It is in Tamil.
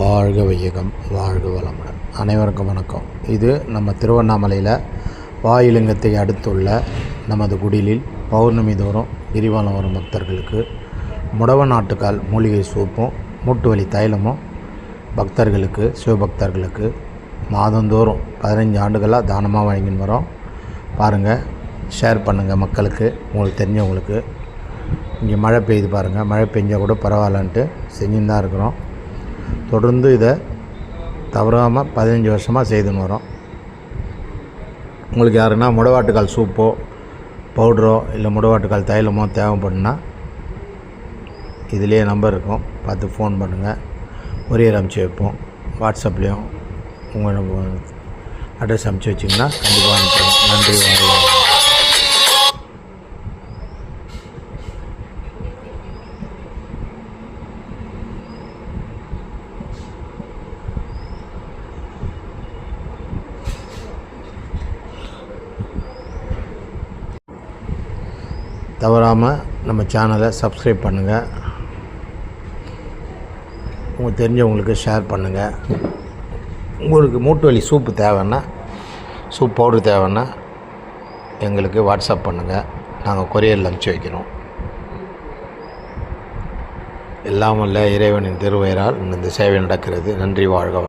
வாழ்க வையகம், வாழ்க வளமுடன். அனைவருக்கும் வணக்கம். இது நம்ம திருவண்ணாமலையில் வாயுலிங்கத்தை அடுத்துள்ள நமது குடிலில் பௌர்ணமி தோறும் கிரிவலம் வரும் பக்தர்களுக்கு முடவ நாட்டுக்கால் மூலிகை சூப்பும் மூட்டு வலி தைலமும் பக்தர்களுக்கு, சிவபக்தர்களுக்கு மாதந்தோறும் 15 ஆண்டுகளாக தானமாக வழங்கின்னு வரோம். பாருங்கள், ஷேர் பண்ணுங்கள் மக்களுக்கு, உங்களுக்கு தெரிஞ்சவங்களுக்கு. இங்கே மழை பெய்யுது பாருங்கள், மழை பெஞ்சால் கூட பரவாயில்லன்ட்டு செஞ்சுன்னு தான் இருக்கிறோம். தொடர்ந்து இதை தவறாமல் 15 வருஷமாக செய்துன்னு வரோம். உங்களுக்கு யாருன்னா முடவாட்டுக்கால் சூப்போ பவுடரோ இல்லை முடவாட்டுக்கால் தைலமோ தேவைப்படுனா இதிலே நம்பர் இருக்கும், பார்த்து ஃபோன் பண்ணுங்கள். கொரியர் அனுப்பிச்சி வைப்போம். வாட்ஸ்அப்லேயும் உங்கள் அட்ரஸ் அனுப்பிச்சி வச்சிங்கன்னா கண்டிப்பாக அனுப்புகிறோம். நன்றி, வாழ்க. தவறாமல் நம்ம சேனலை சப்ஸ்கிரைப் பண்ணுங்கள். உங்களுக்கு தெரிஞ்சவங்களுக்கு ஷேர் பண்ணுங்கள். உங்களுக்கு மூட்டு வலி சூப்பு தேவைன்னா, சூப் பவுடர் தேவைன்னா எங்களுக்கு வாட்ஸ்அப் பண்ணுங்கள், நாங்கள் கொரியரில் அனுப்பிச்சி வைக்கிறோம். எல்லாம் வல்ல இறைவனின் திருவயிறால் இந்த சேவை நடக்கிறது. நன்றி, வாழ்க.